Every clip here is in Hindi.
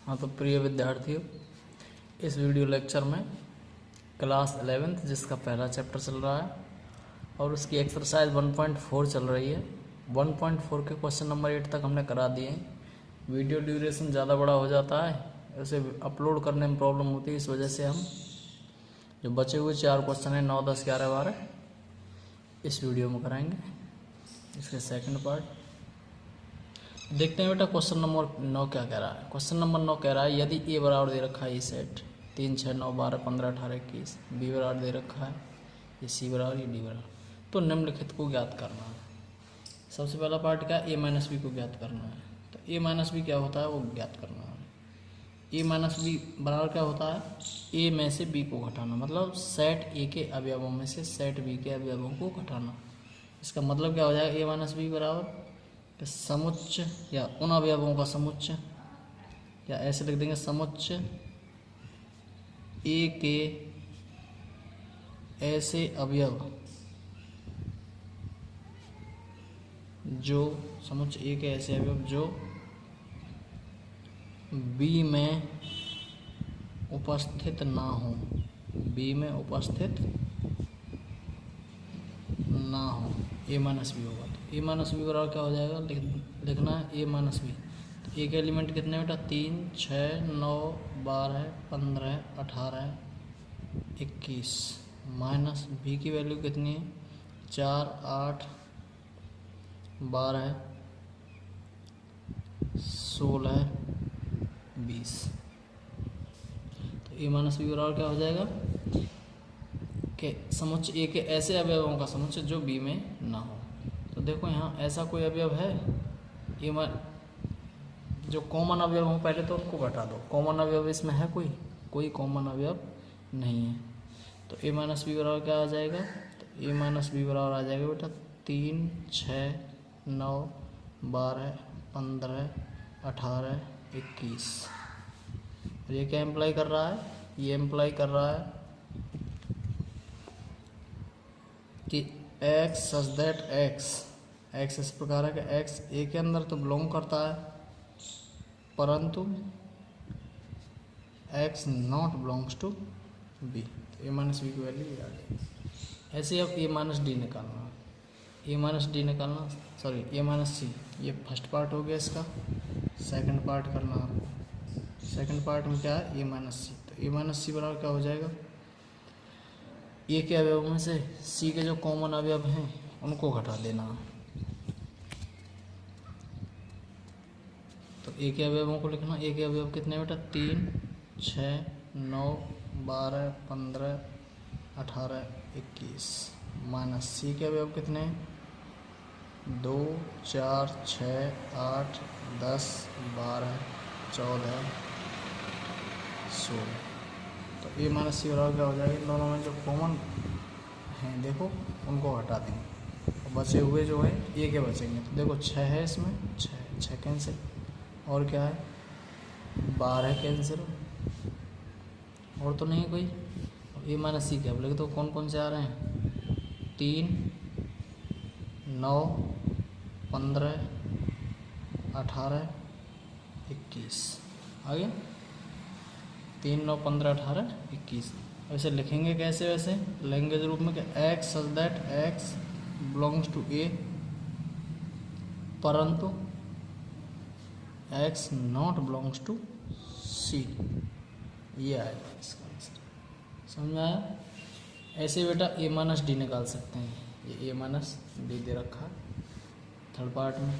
हाँ तो प्रिय विद्यार्थियों, इस वीडियो लेक्चर में क्लास 11th जिसका पहला चैप्टर चल रहा है और उसकी एक्सरसाइज 1.4 चल रही है। 1.4 के क्वेश्चन नंबर 8 तक हमने करा दिए हैं। वीडियो ड्यूरेशन ज़्यादा बड़ा हो जाता है, उसे अपलोड करने में प्रॉब्लम होती है, इस वजह से हम जो बचे हुए 4 क्वेश्चन हैं 9, 10, 11, 12 इस वीडियो में कराएंगे। इसके सेकंड पार्ट देखते हैं बेटा। क्वेश्चन नंबर 9 क्या कह रहा है। क्वेश्चन नंबर 9 कह रहा है यदि ए बराबर दे रखा है ये सेट 3, 6, 9, 12, 15, 18, 21, बी बराबर दे रखा है ये सी बराबर, ये डी बराबर, तो निम्नलिखित को ज्ञात करना है। सबसे पहला पार्ट क्या है, ए माइनस बी को ज्ञात करना है। तो ए माइनस बी क्या होता है वो ज्ञात करना है। ए माइनस बी बराबर क्या होता है, ए में से बी को घटाना, मतलब सेट ए के अवयवों में से सेट बी के अवयवों को घटाना। इसका मतलब क्या हो जाएगा, ए माइनस बी बराबर समुच्चय या उन अवयवों का समुच्चय, या ऐसे लिख देंगे समुच्चय ए के ऐसे अवयव जो समुच्चय ए के ऐसे अवयव जो बी में उपस्थित ना हो, बी में उपस्थित ना हो। ए माइनस बी होगा तो ए माइनस बी बराबर क्या हो जाएगा, लिखना है ए माइनस बी। तो ए के एलिमेंट कितने बेटा, 3, 6, 9, 12, 15, 18, 21, माइनस बी की वैल्यू कितनी है, 4, 8, 12, 16, 20। तो ए माइनस बी बराबर क्या हो जाएगा कि समुच्चय ए के ऐसे अवयवों का समुच्चय जो बी में ना हो। तो देखो यहाँ ऐसा कोई अवयव है ए जो कॉमन अवयव हो, पहले तो उनको घटा दो। कॉमन अवयव इसमें है कोई कॉमन अवयव नहीं है। तो ए माइनस बी बराबर क्या आ जाएगा, तो ए माइनस बी बराबर आ जाएगा बेटा 3, 6, 9, 12, 15, 18, 21। और ये क्या इम्प्लाई कर रहा है, ये इम्प्लाई कर रहा है कि x सच दैट x इस प्रकार है कि x ए के अंदर तो बिलोंग करता है, परंतु x not belongs to b। तो ए माइनस बी की वैल्यू ये आ जाएगी। ऐसे अब ए माइनस डी निकालना है, ए माइनस डी निकालना, सॉरी ए माइनस सी। ये फर्स्ट पार्ट हो गया इसका। सेकंड पार्ट करना आपको। सेकंड पार्ट में क्या है, ए माइनस सी। तो ए माइनस सी बराबर क्या हो जाएगा, ए के अवयव में से सी के जो कॉमन अवयव हैं उनको घटा देना। तो ए के अवयवों को लिखना, ए के अवयव कितने बेटा, 3, 6, 9, 12, 15, 18, 21, माइनस सी के अवयव कितने, 2, 4, 6, 8, 10, 12, 14, 16। तो ए माइनस सी बराबर क्या हो जाएगा, इन दोनों में जो कॉमन हैं देखो उनको हटा देंगे और बचे हुए जो है ए के बचेंगे। तो देखो 6 है इसमें, 6 कैंसिल, और क्या है 12 कैंसिल, और तो नहीं कोई। ए माइनस सी क्या बोले तो कौन कौन से आ रहे हैं, 3, 9, 15, 18, 21 आ गया। 3, 9, 15, 18, 21। वैसे लिखेंगे कैसे, वैसे लैंग्वेज रूप में कि x such that x belongs to A परंतु x not belongs to C. ये आएगा इसका आंसर, समझ में आया। ऐसे बेटा ए माइनस डी निकाल सकते हैं। ये ए माइनस डी दे रखा है थर्ड पार्ट में,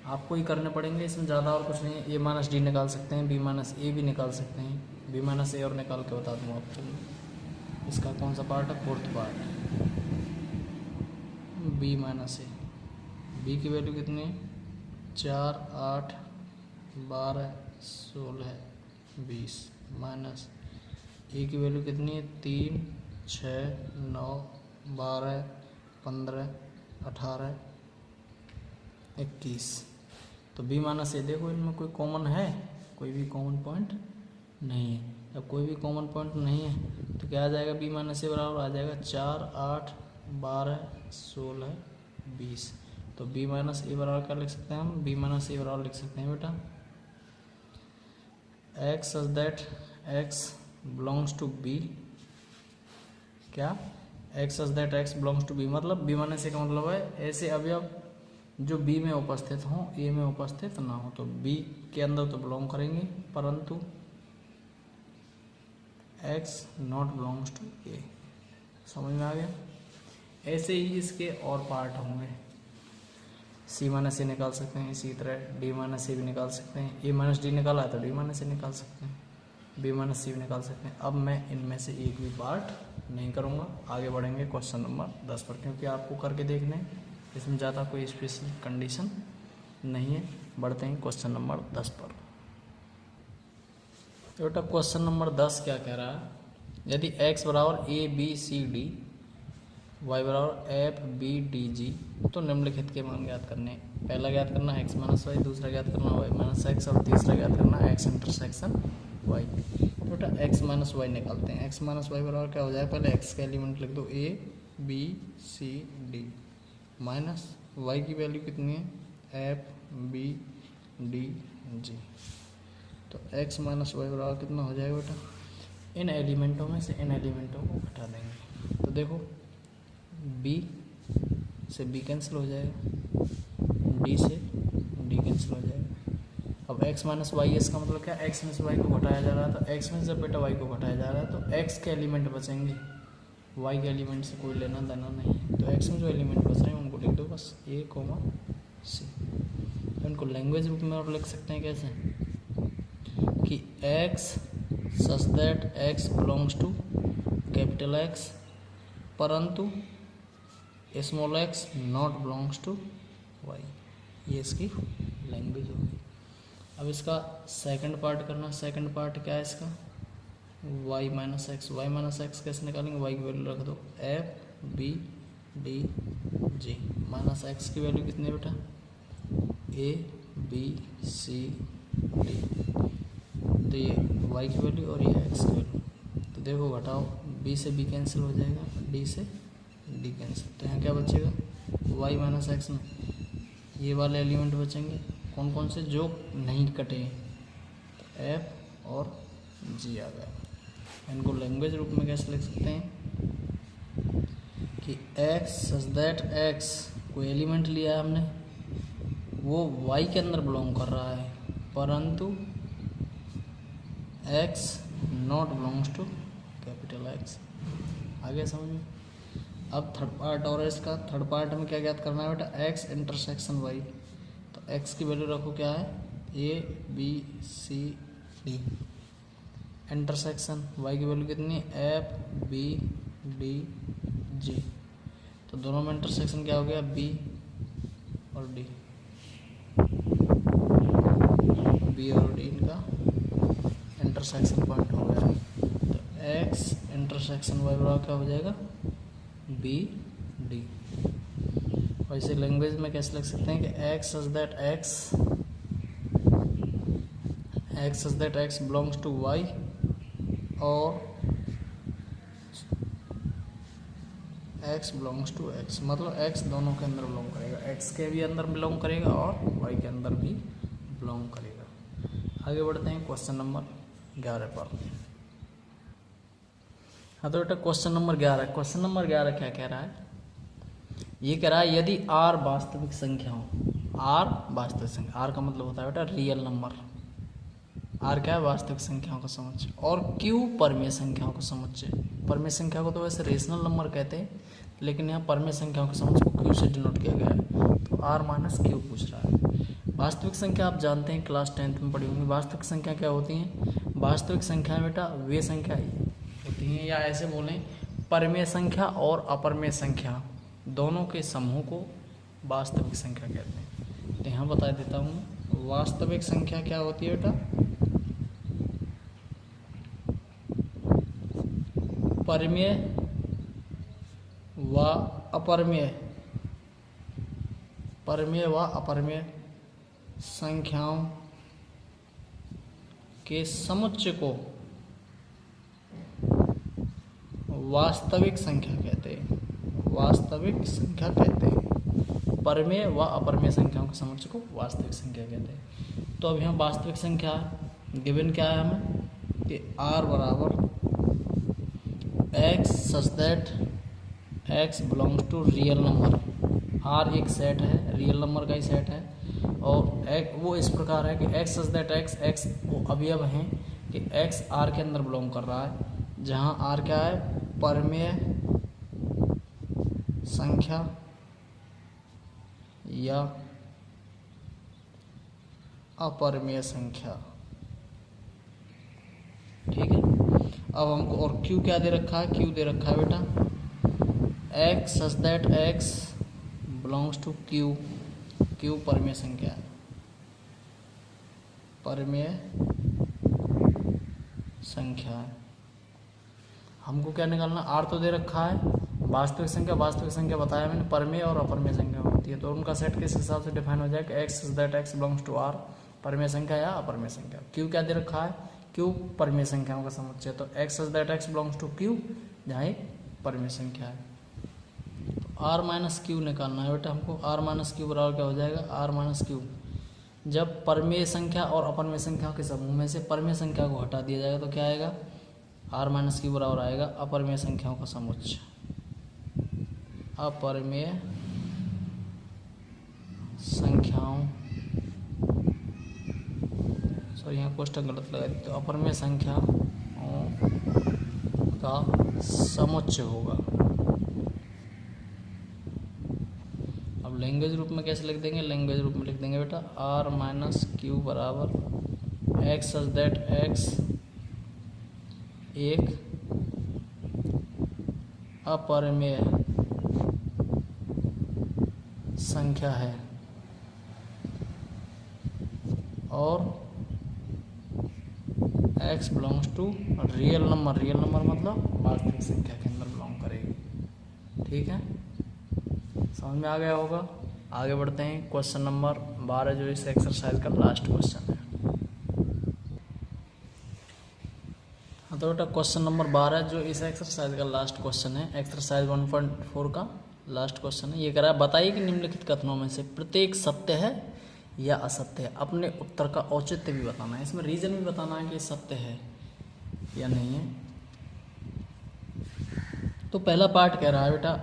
आपको ही करने पड़ेंगे, इसमें ज़्यादा और कुछ नहीं है। ए माइनस डी निकाल सकते हैं, बी माइनस ए भी निकाल सकते हैं, बी माइनस ए और निकाल के बता दूँगा आपको। इसका कौन सा पार्ट है, फोर्थ पार्ट, बी माइनस ए। बी की वैल्यू कितनी है, 4, 8, 12, 16, 20, माइनस ए की वैल्यू कितनी है, 3, 6, 9, 12, 15, 18, 21। तो बी माइनस ए देखो इनमें कोई कॉमन है, कोई भी कॉमन पॉइंट नहीं है। जब कोई भी कॉमन पॉइंट नहीं है तो क्या आ जाएगा, बी माइनस ए बराबर आ जाएगा 4, 8, 12, 16, 20। तो बी माइनस ए बराबर क्या लिख सकते हैं हम, बी माइनस ए बराबर लिख सकते हैं बेटा x such that x belongs to B, क्या x such that x belongs to B, मतलब बी माइनस ए का मतलब है ऐसे अवयव जो बी में उपस्थित हों ए में उपस्थित ना हो, तो बी के अंदर तो बिलोंग करेंगे परंतु एक्स नॉट बिलोंग्स टू ए। समझ में आ गया। ऐसे ही इसके और पार्ट होंगे, सी माइनस ए निकाल सकते हैं, इसी तरह डी माइनस ए भी निकाल सकते हैं, ए माइनस डी निकाला है तो डी माइनस ए निकाल सकते हैं, बी माइनस सी भी निकाल सकते हैं। अब मैं इनमें से एक भी पार्ट नहीं करूँगा, आगे बढ़ेंगे क्वेश्चन नंबर 10 पर, क्योंकि आपको करके देखने इसमें ज़्यादा कोई स्पेशल कंडीशन नहीं है। बढ़ते हैं क्वेश्चन नंबर 10 पर। तो बेटा क्वेश्चन नंबर 10 क्या कह रहा है, यदि x बराबर A B C D, y बराबर एफ बी डी जी, तो निम्नलिखित के मान ज्ञात करने। पहला ज्ञात करना x माइनस वाई, दूसरा ज्ञात करना y माइनस एक्स और तीसरा ज्ञात करना x इंटरसेक्शन y। तो बेटा x माइनस वाई निकालते हैं। x माइनस वाई बराबर क्या हो जाएगा, पहले x का एलिमेंट लिख दो a b c d, minus y की वैल्यू कितनी है f b d g। तो x माइनस वाई बराबर कितना हो जाएगा बेटा, इन एलिमेंटों में से इन एलिमेंटों को घटा देंगे। तो देखो b से b कैंसिल हो जाएगा, d से d कैंसिल हो जाएगा। अब x माइनस वाई, इसका मतलब क्या, x में से y को घटाया जा रहा है, तो x में से बेटा y को घटाया जा रहा है तो x के एलिमेंट बचेंगे, y के एलिमेंट से कोई लेना देना नहीं है। तो x में जो एलिमेंट बच रहे हैं उनको लिख दो बस a c। तो इनको लैंग्वेज बुक में और लिख सकते हैं कैसे कि x such that x belongs to capital X परंतु small x not belongs to y, ये इसकी लैंग्वेज होगी। अब इसका सेकंड पार्ट करना। सेकंड पार्ट क्या है इसका, y minus X. Y minus X कैसे निकालेंगे, y की वैल्यू रख दो F B D G, minus X की वैल्यू कितनी है बेटा ए बी सी डी, तो ये y की वैल्यू और ये x की वैल्यू। तो देखो घटाओ, b से b कैंसिल हो जाएगा, d से d कैंसिल, तो यहाँ क्या बचेगा y माइनस एक्स में ये वाले एलिमेंट बचेंगे, कौन कौन से जो नहीं कटे, तो f और g आ गया। इनको लैंग्वेज रूप में कैसे लिख सकते हैं कि x सच दैट x कोई एलिमेंट लिया है हमने, वो y के अंदर बिलोंग कर रहा है परंतु x not belongs to capital X। आगे समझ में। अब थर्ड पार्ट और इसका, थर्ड पार्ट में क्या ज्ञात करना है बेटा, x इंटरसेक्शन y। तो x की वैल्यू रखो क्या है a b c d, intersection y की वैल्यू कितनी है f b d g। तो दोनों में इंटरसेक्शन क्या हो गया b और d, b और d इनका इंटरसेक्शन पॉइंट हो गया। तो x इंटरसेक्शन y बराबर क्या हो जाएगा b d। वैसे लैंग्वेज में कैसे लिख सकते हैं कि x such that x belongs to y और x बिलोंग्स टू x, मतलब x दोनों के अंदर बिलोंग करेगा, x के भी अंदर बिलोंग करेगा और y के अंदर भी बिलोंग करेगा। आगे बढ़ते हैं क्वेश्चन नंबर 11 पर। हाँ तो बेटा क्वेश्चन नंबर 11, क्वेश्चन नंबर 11 क्या कह रहा है, ये कह रहा है यदि r वास्तविक संख्या हो, r वास्तविक संख्या, r का मतलब होता है बेटा रियल नंबर, r क्या है वास्तविक संख्याओं का समुच्चय, और q परमेय संख्याओं का समुच्चय। परमेय संख्या को तो वैसे रेशनल नंबर कहते हैं, लेकिन यहाँ परमेय संख्याओं के समुच्चय को q से डिनोट किया गया है, तो r माइनस q पूछ रहा है। वास्तविक संख्या आप जानते हैं क्लास 10th में पढ़ी होंगी। वास्तविक संख्या क्या होती हैं, वास्तविक संख्या बेटा वे संख्या होती हैं, या ऐसे बोलें परमेय संख्या और अपरमेय संख्या दोनों के समूह को वास्तविक संख्या कहते हैं। तो यहाँ बता देता हूँ वास्तविक संख्या क्या होती है बेटा, परमेय व अपरमेय, परमेय व अपरमेय संख्याओं के समुच्चय को वास्तविक संख्या कहते हैं, वास्तविक संख्या कहते हैं। परमेय व अपरमेय संख्याओं के समुच्चय को वास्तविक संख्या कहते हैं। तो अब यहाँ वास्तविक संख्या गिवन क्या है हमें कि r बराबर x such that x belongs to real number. r एक सेट है, रियल नंबर का ही सेट है, और वो इस प्रकार है कि x सच दैट x वो अवयव हैं कि x r के अंदर बिलोंग कर रहा है, जहाँ r क्या है, परमेय संख्या या अपरमेय संख्या। ठीक है, अब हमको और q क्या दे रखा है, q दे रखा है बेटा x such that x belongs to q। q परमेय संख्या है, परमेय संख्या है। हमको क्या निकालना, r तो दे रखा है, वास्तविक संख्या बताया मैंने परमेय और अपरमेय संख्या होती है, तो उनका सेट किस हिसाब से डिफाइन हो जाएगा, x such that x belongs to r, परमेय संख्या या अपरमेय संख्या। q क्या दे रखा है, q परमेय संख्याओं का समुच्चय, तो x such that x belongs to q, जहाँ एक परमेय संख्या है। तो r माइनस क्यू निकालना है बेटा हमको। r माइनस क्यू बराबर क्या हो जाएगा, r माइनस क्यू, जब परमेय संख्या और अपरमेय संख्या के समूह में से परमेय संख्या को हटा दिया जाएगा तो क्या आएगा, r माइनस क्यू बराबर आएगा अपरमेय संख्याओं का समुच्चय। अपरमेय संख्याओं, सॉरी यहाँ क्वेश्चन गलत लगा दी, तो अपरमेय संख्याओं का समुच्चय होगा। अब लैंग्वेज रूप में कैसे लिख देंगे, लैंग्वेज रूप में लिख देंगे बेटा r माइनस क्यू बराबर x सच दैट x एक अपरमेय संख्या है और x belongs to real number, real number मतलब वास्तविक संख्या के अंदर बिलोंग करेगी। ठीक है, समझ में आ गया होगा। आगे बढ़ते हैं, क्वेश्चन नंबर 12 जो इस एक्सरसाइज का लास्ट क्वेश्चन है। तो बेटा क्वेश्चन नंबर 12 जो इस एक्सरसाइज का लास्ट क्वेश्चन है, एक्सरसाइज 1.4 का लास्ट क्वेश्चन है। ये कह रहा है बताइए कि निम्नलिखित कथनों में से प्रत्येक सत्य है या असत्य है। अपने उत्तर का औचित्य भी बताना है, इसमें रीजन भी बताना है कि सत्य है या नहीं है। तो पहला पार्ट कह रहा है बेटा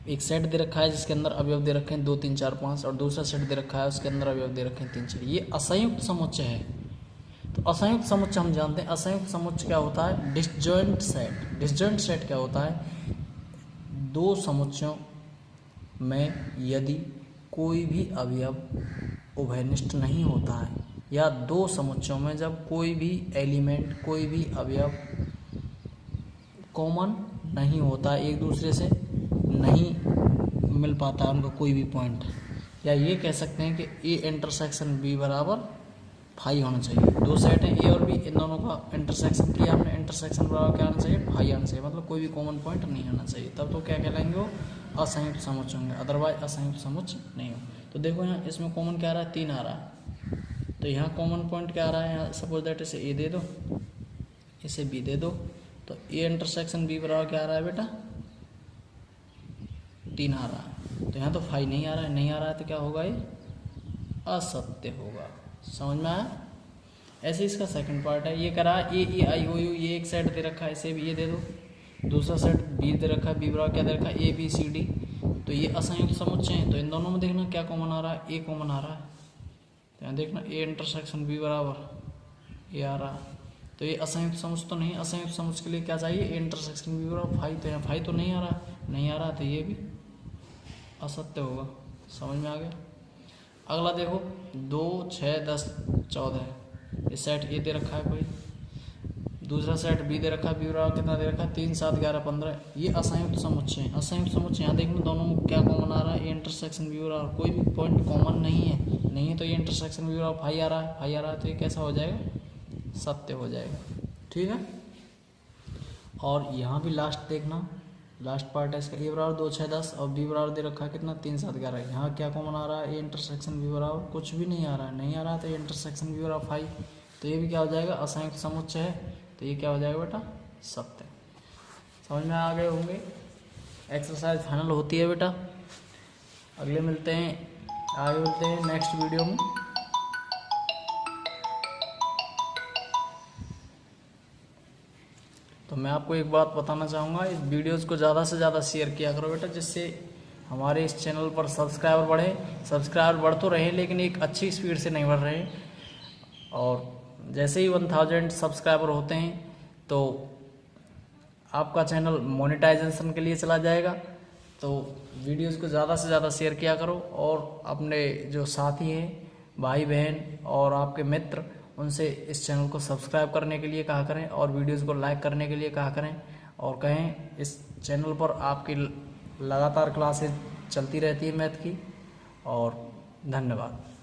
एक सेट दे रखा है जिसके अंदर अवयव दे रखे हैं 2 3 4 5, और दूसरा सेट दे रखा है उसके अंदर अवयव दे रखे हैं 3 4। ये असंयुक्त समुच्चय है। तो असंयुक्त समुच्चय हम जानते हैं, असंयुक्त समुच्चय क्या होता है, डिसजॉइंट सेट। डिसजॉइंट सेट क्या होता है, दो समुच्चयों में यदि कोई भी अवयव उभयनिष्ठ नहीं होता है, या दो समुच्चयों में जब कोई भी एलिमेंट, कोई भी अवयव कॉमन नहीं होता है, एक दूसरे से नहीं मिल पाता है उनका कोई भी पॉइंट, या ये कह सकते हैं कि ए इंटरसेक्शन बी बराबर फाई होना चाहिए। दो सेट हैं ए और बी, इन दोनों का इंटरसेक्शन किया हमने, इंटरसेक्शन बराबर क्या आना चाहिए, फाई आना चाहिए, मतलब कोई भी कॉमन पॉइंट नहीं आना चाहिए, तब तो क्या कहलाएंगे वो असंयुक्त समुच्चय होंगे, अदरवाइज असंयुक्त समुच्चय नहीं हो। तो देखो यहाँ इसमें कॉमन क्या आ रहा है, 3 आ रहा है, तो यहाँ कॉमन पॉइंट क्या आ रहा है, यहाँ सपोज दैट इसे ए दे दो, इसे बी दे दो, तो ए इंटरसेक्शन बी बराबर क्या आ रहा है बेटा 3 आ रहा है। तो यहाँ तो फाई नहीं आ रहा है, नहीं आ रहा है तो क्या होगा, ये असत्य होगा। समझ में आया। ऐसे इसका सेकंड पार्ट है, ये कह रहा है ए आई ओ यू, ये एक सेट दे रखा है, इसे भी ये दे दो, दूसरा सेट बी दे रखा है, बी बराबर क्या दे रखा है, ए बी सी डी, तो ये असंयुक्त समुच्चय है। तो इन दोनों में देखना क्या कॉमन आ रहा है, ए कॉमन आ रहा है, तो यहाँ देखना ए इंटरसेक्शन बी बराबर ए आ रहा है, तो ये असंयुक्त समुच्चय तो नहीं। असंयुक्त समुच्चय के लिए क्या चाहिए, ए इंटरसेक्शन बी बराबर फाई, तो यहाँ फाई तो नहीं आ रहा, नहीं आ रहा, तो ये भी असत्य होगा। समझ में आ गया। अगला देखो 2 6 10 14, ये सेट ए दे रखा है कोई, दूसरा सेट बी दे रखा है, बी बराबर कितना दे रखा है 3 7 11 15, ये असंयुक्त समुच्चय है। असंयुक्त समुच्चय यहाँ देखना दोनों में क्या कॉमन आ रहा है, ए इंटरसेक्शन बी बराबर कोई भी पॉइंट कॉमन नहीं है, नहीं है तो ये इंटरसेक्शन बी बराबर फाई आ रहा है, फाई आ रहा है, तो ये कैसा हो जाएगा, सत्य हो जाएगा। ठीक है। और यहाँ भी लास्ट देखना, लास्ट पार्ट है इसका, ए बराबर 2 6 10 और बी बराबर दे रखा है कितना 3 7 11, यहाँ क्या कॉमन आ रहा है, ए इंटरसेक्शन बी बराबर कुछ भी नहीं आ रहा है, नहीं आ रहा है, तो ये इंटरसेक्शन बी बराबर फाई, तो ये भी क्या हो जाएगा, असंयुक्त समुच्चय है, तो ये क्या हो जाएगा बेटा, सत्य। समझ में आ गए होंगे। एक्सरसाइज फाइनल होती है बेटा। अगले मिलते हैं, आगे मिलते हैं नेक्स्ट वीडियो में। तो मैं आपको एक बात बताना चाहूँगा, इस वीडियोज़ को ज़्यादा से ज़्यादा शेयर किया करो बेटा, जिससे हमारे इस चैनल पर सब्सक्राइबर बढ़े। सब्सक्राइबर बढ़ तो रहे लेकिन एक अच्छी स्पीड से नहीं बढ़ रहे, और जैसे ही 1000 सब्सक्राइबर होते हैं तो आपका चैनल मोनेटाइजेशन के लिए चला जाएगा। तो वीडियोज़ को ज़्यादा से ज़्यादा शेयर किया करो, और अपने जो साथी हैं, भाई बहन और आपके मित्र, उनसे इस चैनल को सब्सक्राइब करने के लिए कहा करें, और वीडियोज़ को लाइक करने के लिए कहा करें, और कहें इस चैनल पर आपकी लगातार क्लासेज चलती रहती है मैथ की। और धन्यवाद।